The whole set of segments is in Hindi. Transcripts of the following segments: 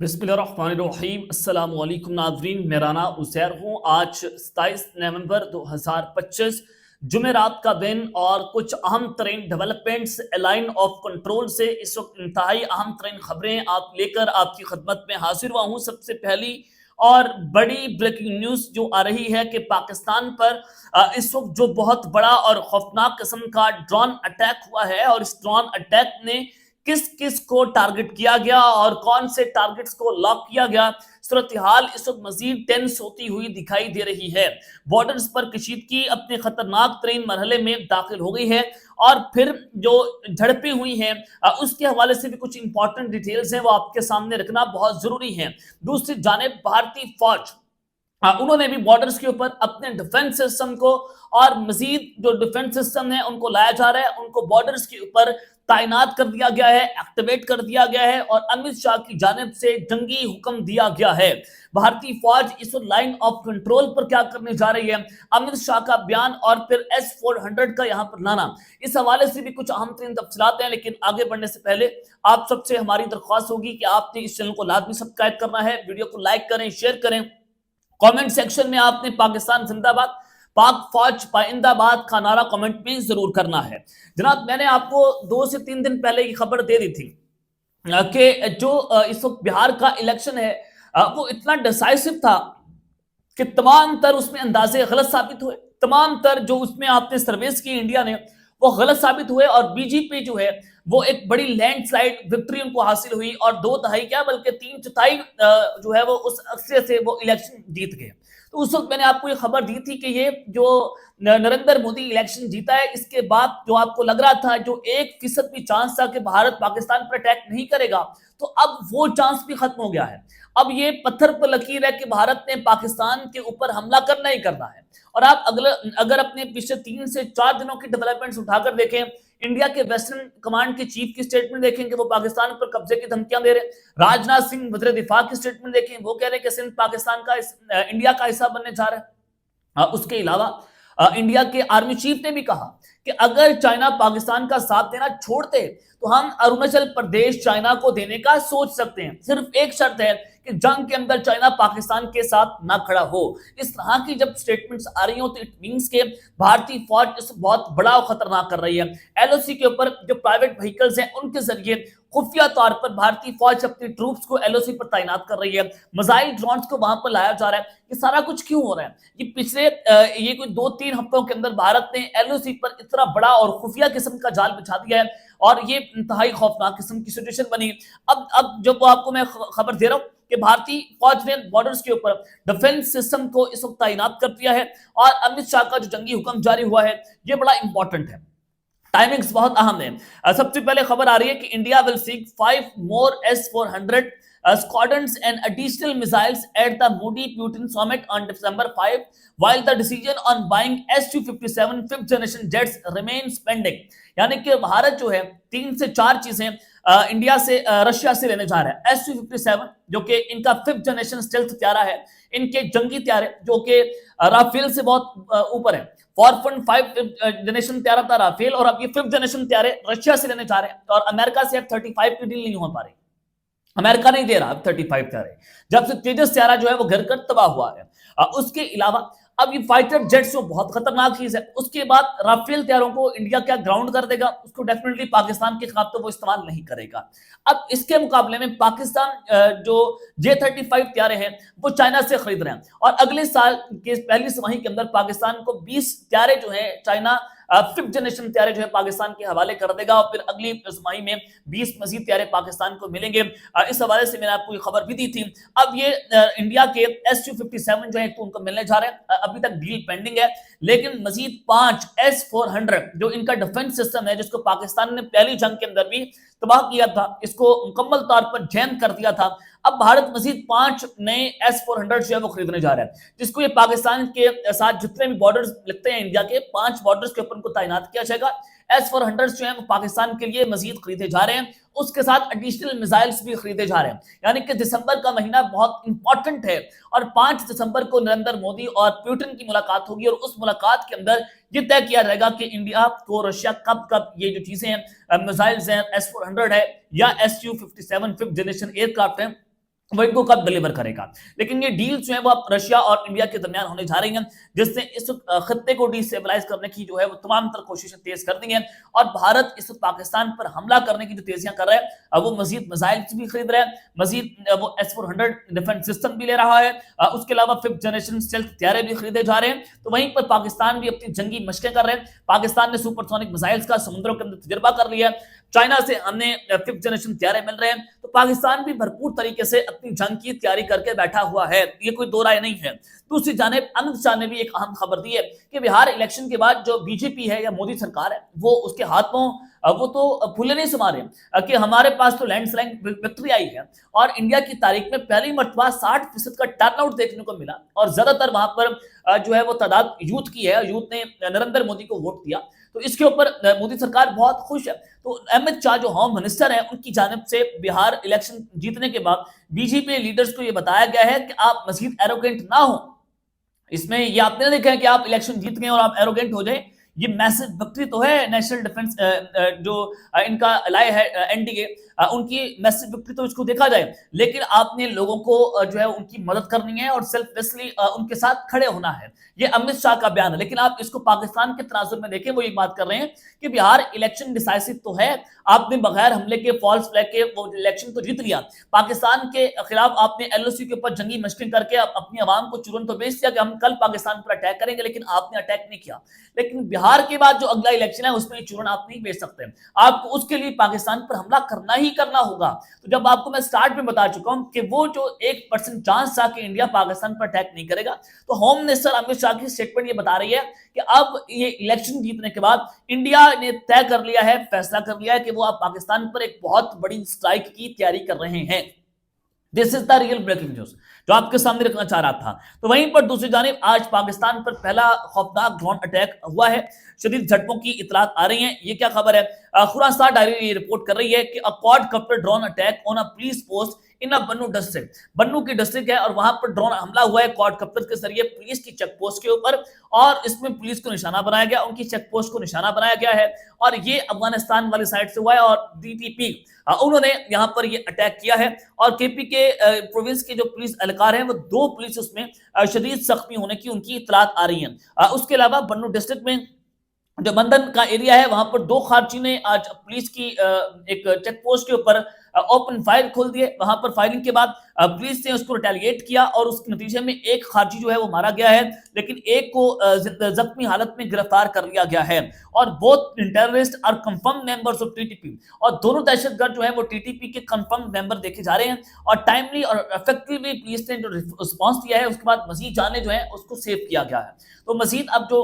बिस्मिल्लाहिर्रहमानिर्रहीम अस्सलाम वालेकुम नाज़रीन, मेरा नाम उज़ैर हूँ। आज 27 नवंबर 2025 जुमेरात का दिन और कुछ अहम तरीन डेवलपमेंट्स लाइन ऑफ कंट्रोल से इस वक्त इंतहाई अहम तरीन खबरें आप लेकर आपकी खदमत में हाजिर हुआ हूँ। सबसे पहली और बड़ी ब्रेकिंग न्यूज़ जो आ रही है कि पाकिस्तान पर इस वक्त जो बहुत बड़ा और खौफनाक किस्म का ड्रोन अटैक हुआ है और इस ड्रोन अटैक ने किस किस को टारगेट किया गया और कौन से टारगेट्स को लॉक किया गया, सूरत हाल इस वक्त मजीद टेंस होती हुई दिखाई दे रही है। बॉर्डर्स पर कशीदगी अपने खतरनाक तरीन मरहले में दाखिल हो गई है और फिर जो झड़पें हुई हैं उसके हवाले से भी कुछ इंपॉर्टेंट डिटेल्स हैं, वो आपके सामने रखना बहुत जरूरी है। दूसरी जानेब भारतीय फौज उन्होंने भी बॉर्डर्स के ऊपर अपने डिफेंस सिस्टम को और मजीद जो डिफेंस सिस्टम है उनको लाया जा रहा है, उनको बॉर्डर्स के ऊपर तैनात कर दिया गया है, एक्टिवेट कर दिया गया है और अमित शाह की जानिब से जंगी हुक्म दिया गया है। भारतीय फौज इस लाइन ऑफ कंट्रोल पर क्या करने जा रही है, अमित शाह का बयान और फिर S-400 का यहां पर लाना, इस हवाले से भी कुछ अहम तरीन तफसीलात हैं। लेकिन आगे बढ़ने से पहले आप सबसे हमारी दरख्वास्त होगी कि आपने इस चैनल को लाजमी सब्सक्राइब करना है, वीडियो को लाइक करें, शेयर करें, कमेंट सेक्शन में आपने पाकिस्तान जिंदाबाद, पाक फौज पाइंदाबाद का नारा कमेंट में जरूर करना है। जनाब, मैंने आपको 2 से 3 दिन पहले की खबर दे दी थी कि जो इस वक्त बिहार का इलेक्शन है वो इतना डिसाइसिव था कि तमाम तर उसमें अंदाजे गलत साबित हुए। तमाम तर जो उसमें आपने सर्वेस की इंडिया ने वो गलत साबित हुए और बीजेपी जो है वो एक बड़ी लैंडस्लाइड विक्ट्री उनको हासिल हुई और 2 तिहाई क्या बल्कि 3 चौथाई जो है वो उस अक्सर से वो इलेक्शन जीत गए। तो उस वक्त मैंने आपको ये खबर दी थी कि ये जो नरेंद्र मोदी इलेक्शन जीता है, इसके बाद जो आपको लग रहा था जो 1% भी चांस था कि भारत पाकिस्तान पर अटैक नहीं करेगा, तो अब वो चांस भी खत्म हो गया है। अब ये पत्थर पर लकीर है कि भारत ने पाकिस्तान के ऊपर हमला करना ही करना है। और आप अगर अपने पिछले 3 से 4 दिनों की डेवलपमेंट्स उठाकर देखें, इंडिया के वेस्टर्न कमांड के चीफ की स्टेटमेंट देखें कि वो पाकिस्तान पर कब्जे की धमकियां दे रहे हैं। राजनाथ सिंह वज़ीर दिफा की स्टेटमेंट देखें, वो कह रहे हैं कि सिंध पाकिस्तान का इंडिया का हिस्सा बनने जा रहा है। उसके अलावा इंडिया के आर्मी चीफ ने भी कहा कि अगर चाइना पाकिस्तान का साथ देना छोड़ते तो हम अरुणाचल प्रदेश चाइना को देने का सोच सकते हैं। सिर्फ एक शर्त है कि जंग के अंदर चाइना पाकिस्तान के साथ ना खड़ा हो। इस तरह की जब स्टेटमेंट्स आ रही हो तो इट मींस के भारतीय फौज इस बहुत बड़ा खतरनाक कर रही है। एलओसी के ऊपर जो प्राइवेट व्हीकल्स हैं उनके जरिए खुफिया तौर पर भारतीय फौज अपनी ट्रूप्स को एलओसी पर तैनात कर रही है। मिसाइल ड्रोन्स को वहां पर लाया जा रहा है। ये सारा कुछ क्यों हो रहा है? ये पिछले ये कोई 2-3 हफ्तों के अंदर भारत ने एलओसी पर इतना बड़ा और खुफिया किस्म का जाल बिछा दिया है और ये इंतहाई खौफनाक किस्म की सिचुएशन बनी। अब जब आपको मैं खबर दे रहा हूं कि भारतीय फौज ने बॉर्डर्स के ऊपर डिफेंस सिस्टम को इस वक्त तैनात कर दिया है और अमित शाह का जो जंगी हुक्म जारी हुआ है ये बड़ा इंपॉर्टेंट है। टाइमिंग्स बहुत अहम है। सबसे पहले खबर आ रही है कि India will seek 5 more S-400 squadrons and additional missiles at the Modi-Putin summit on December 5, while the decision on buying S-257 fifth generation jets remains pending। यानी कि भारत जो है 3 से 4 चीजें इंडिया से रशिया से लेने जा रहा है। S-257 जो कि इनका फिफ्थ जनरेशन स्टेल्थ त्यारा है, इनके जंगी त्यारे जो कि राफेल से बहुत ऊपर है। 4.5 जनरेशन त्यारा था राफेल और अब ये फिफ्थ जनरेशन त्यारे रशिया से लेने जा रहे हैं और अमेरिका से F-35 की डील नहीं हो पा रही। अमेरिका नहीं दे रहा F-35 त्यारे, जब से तेजस त्यारा जो है वो गिर कर तबाह हुआ है। उसके अलावा अब ये फाइटर जेट्स जो बहुत खतरनाक चीज है, उसके बाद राफेल त्यारों को इंडिया क्या ग्राउंड कर देगा, उसको डेफिनेटली पाकिस्तान के खिलाफ तो वो इस्तेमाल नहीं करेगा। अब इसके मुकाबले में पाकिस्तान जो J-35 त्यारे हैं वो चाइना से खरीद रहे हैं और अगले साल के पहली तिमाही के अंदर पाकिस्तान को 20 त्यारे जो है चाइना फिफ्थ जनरेशन त्यारे जो है पाकिस्तान के हवाले कर देगा और फिर अगली तिमाही में 20 मजीद त्यारे पाकिस्तान को मिलेंगे। इस हवाले से मैंने आपको ये खबर भी दी थी। अब ये इंडिया के S-257 जो है तो उनको मिलने जा रहे हैं, अभी तक डील पेंडिंग है, लेकिन मजीद 5 S-400 जो इनका डिफेंस सिस्टम है जिसको पाकिस्तान ने पहली जंग के अंदर भी तबाह किया था, इसको मुकम्मल तौर पर जैम कर दिया था। अब भारत मजीद 5 नए S-400 जो है वो खरीदने जा रहा है, जिसको ये पाकिस्तान के साथ जितने भी बॉर्डर्स लगते हैं इंडिया के 5 बॉर्डर्स के ऊपर उनको तैनात किया जाएगा। S-400 जो है वो पाकिस्तान के लिए मजीद खरीदे जा रहे हैं, उसके साथ एडिशनल मिसाइल्स भी खरीदे जा रहे हैं। यानी कि दिसंबर का महीना बहुत इंपॉर्टेंट है और 5 दिसंबर को नरेंद्र मोदी और पुतिन की मुलाकात होगी और उस मुलाकात के अंदर ये तय किया जाएगा कि इंडिया को रशिया कब कब ये जो चीजें हैं मिसाइल्स हैं S-400 है या S-257 फिफ्थ जनरेशन एयरक्राफ्ट है वो इनको कब डिलीवर करेगा। लेकिन ये डील जो है वो अब रशिया और इंडिया के दरमियान होने जा रही हैं, जिसने इस खत्ते को डिस्टेबलाइज करने की जो है वो तमाम तरह कोशिशें तेज कर दी हैं। और भारत इस पाकिस्तान पर हमला करने की जो तेजियां कर रहा है, वो मजीद मिसाइल भी खरीद रहा है, मजीद वो S-400 डिफेंस सिस्टम भी ले रहा है, उसके अलावा 5th जनरेशन स्टेल्थ हथियार भी खरीदे जा रहे हैं। तो वहीं पर पाकिस्तान भी अपनी जंगी मशकें कर रहे हैं। पाकिस्तान ने सुपरसोनिक मिसाइल्स का समुद्रों के अंदर तजर्बा कर लिया है, चाइना से हमें 5th जनरेशन हथियार मिल रहे हैं। तो पाकिस्तान भी भरपूर तरीके से अपनी जंग की तैयारी करके बैठा हुआ है, ये कोई दो राय नहीं है। दूसरी जानिब अमित शाह ने भी एक अहम खबर दी है कि बिहार इलेक्शन के बाद जो बीजेपी है या मोदी सरकार है, वो उसके हाथों वो तो फूले नहीं समा रहे कि हमारे पास तो लैंडस्लाइड विक्ट्री आई है और इंडिया की तारीख में पहली मरतबा 60% का टर्नआउट देखने को मिला और ज्यादातर वहां पर जो है वो तादाद यूथ की है, यूथ ने नरेंद्र मोदी को वोट दिया। तो इसके ऊपर मोदी सरकार बहुत खुश है। तो अमित शाह जो होम मिनिस्टर है, उनकी जानिब से बिहार इलेक्शन जीतने के बाद बीजेपी लीडर्स को यह बताया गया है कि आप मजीद एरोगेंट ना हो। इसमें ये आपने देखा है कि आप इलेक्शन जीत गए और आप एरोगेंट हो जाए, ये मैसिव विक्ट्री तो है नेशनल डिफेंस जो इनका अलाय है एनडीए, उनकी मैसिव विक्ट्री तो इसको देखा जाए। लेकिन आपने लोगों को जो है उनकी मदद करनी है और सेल्फलेसली उनके साथ खड़े होना है, ये अमित शाह का बयान है। लेकिन आप इसको पाकिस्तान के तनाजुर में देखें, वो ये बात कर रहे हैं कि बिहार इलेक्शन डिसाइसिव तो है, आपने बगैर हमले के फॉल्स फ्लैग के वो इलेक्शन तो जीत लिया, पाकिस्तान के खिलाफ आपने एलओसी के ऊपर जंगी मशकिंग करके अपनी आवाम को चुरन तो बेच दिया कि हम कल पाकिस्तान पर अटैक करेंगे, लेकिन आपने अटैक नहीं किया। लेकिन बिहार के बाद जो अगला इलेक्शन है उसमें चूरन आप नहीं बेच सकते, आपको उसके लिए पाकिस्तान पर हमला करना ही करना होगा। तो जब आपको मैं स्टार्ट में बता चुका हूं कि वो जो 1% चांस था कि इंडिया पाकिस्तान पर अटैक नहीं करेगा, तो होम मिनिस्टर अमित शाह की स्टेटमेंट ये बता रही है कि अब ये इलेक्शन जीतने के बाद इंडिया ने तय कर लिया है, फैसला कर लिया है कि वो अब पाकिस्तान पर एक बहुत बड़ी स्ट्राइक की तैयारी कर रहे हैं। This is the real breaking news जो आपके सामने रखना चाह रहा था। तो वहीं पर दूसरी जानिब आज पाकिस्तान पर पहला खौफनाक ड्रोन अटैक हुआ है, शदीद झटकों की इतलात आ रही हैं। ये क्या खबर है? खुरासान डायरी रिपोर्ट कर रही है कि a quadcopter drone attack on a police post in a Bannu district. Bannu की डिस्ट्रिक्ट है और वहां पर ड्रोन हमला हुआ है क्वाड कप्टर के जरिए पुलिस की चेक पोस्ट के ऊपर, और इसमें पुलिस को निशाना बनाया गया, उनकी चेक पोस्ट को निशाना बनाया गया है। और ये अफगानिस्तान वाली साइड से हुआ है और डीटीपी उन्होंने यहां पर ये अटैक किया है। और केपी के प्रोविंस के जो पुलिस एहलकार हैं, वो 2 पुलिस उसमें शदीद जख्मी होने की उनकी इतलात आ रही है। उसके अलावा बन्नू डिस्ट्रिक्ट में जो बंधन का एरिया है, वहां पर 2 खारची ने आज पुलिस की एक चेक पोस्ट के ऊपर ओपन फायर खोल दिए। वहां पर फायरिंग के बाद पुलिस ने उसको रिटेलिएट किया और उसके नतीजे में एक खारची जो है वो मारा गया है, लेकिन एक को जख्मी हालत में गिरफ्तार कर लिया गया है। और both terrorist are confirm members of TTP, और दोनों दहशतगर्द जो है वो टीटीपी के कंफर्म मेंबर देखे जा रहे हैं। और टाइमली और इफेक्टिवली पुलिस ने जो रिस्पॉन्स दिया है, उसके बाद मजीद जाने जो है उसको सेव किया गया है। तो मजीद अब जो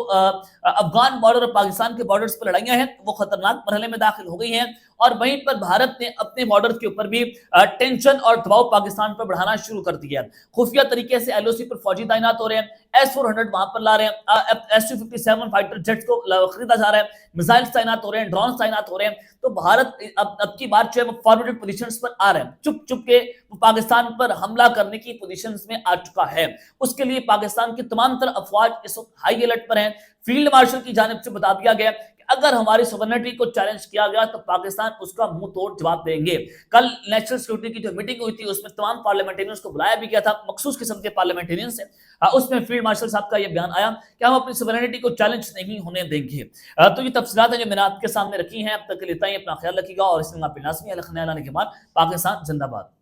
अफगान बॉर्डर और पाकिस्तान के बॉर्डर्स पर लड़ाइयां हैं, वो खतरनाक मरहले में दाखिल हो गई हैं। और वहीं पर भारत ने अपने बॉर्डर के ऊपर भी टेंशन और दबाव पाकिस्तान पर बढ़ाना शुरू कर दिया है। खुफिया तरीके से एलओसी पर फौजी तैनात हो रहे हैं, S-400 वहां पर ला रहे हैं, Su-57 फाइटर जेट्स को खरीदा जा रहा है, मिसाइल्स तैनात हो रहे हैं, ड्रोन तैनात हो रहे हैं। तो भारत अब की बात जो है वो फॉरवर्डेड पोजीशंस पर आ रहे हैं, चुप चुप के पाकिस्तान पर हमला करने की पोजीशंस में आ चुका है। उसके लिए पाकिस्तान की तमाम तरह अफवाज इस वक्त हाई अलर्ट पर हैं। फील्ड मार्शल की जानिब से बता दिया गया कि अगर हमारी सोवरेनिटी को चैलेंज किया गया तो पाकिस्तान उसका मुंह तोड़ जवाब देंगे। कल नेशनल सिक्योरिटी की जो मीटिंग हुई थी, उसमें तमाम पार्लियामेंटेरियंस को बुलाया भी गया था, मखसूस किस्म के पार्लियामेंटेरियंस से। उसमें फील्ड मार्शल साहब का यह बयान आया कि हम अपनी सोवरेनिटी को चैलेंज नहीं होने देंगे। तो ये तफसीलात है जो मैंने आपके सामने रखी हैं। अब तक के लिए इतना ही, अपना ख्याल रखिएगा और इसमें आप लाजमी अलग ख्याल आने के बाद पाकिस्तान जिंदाबाद।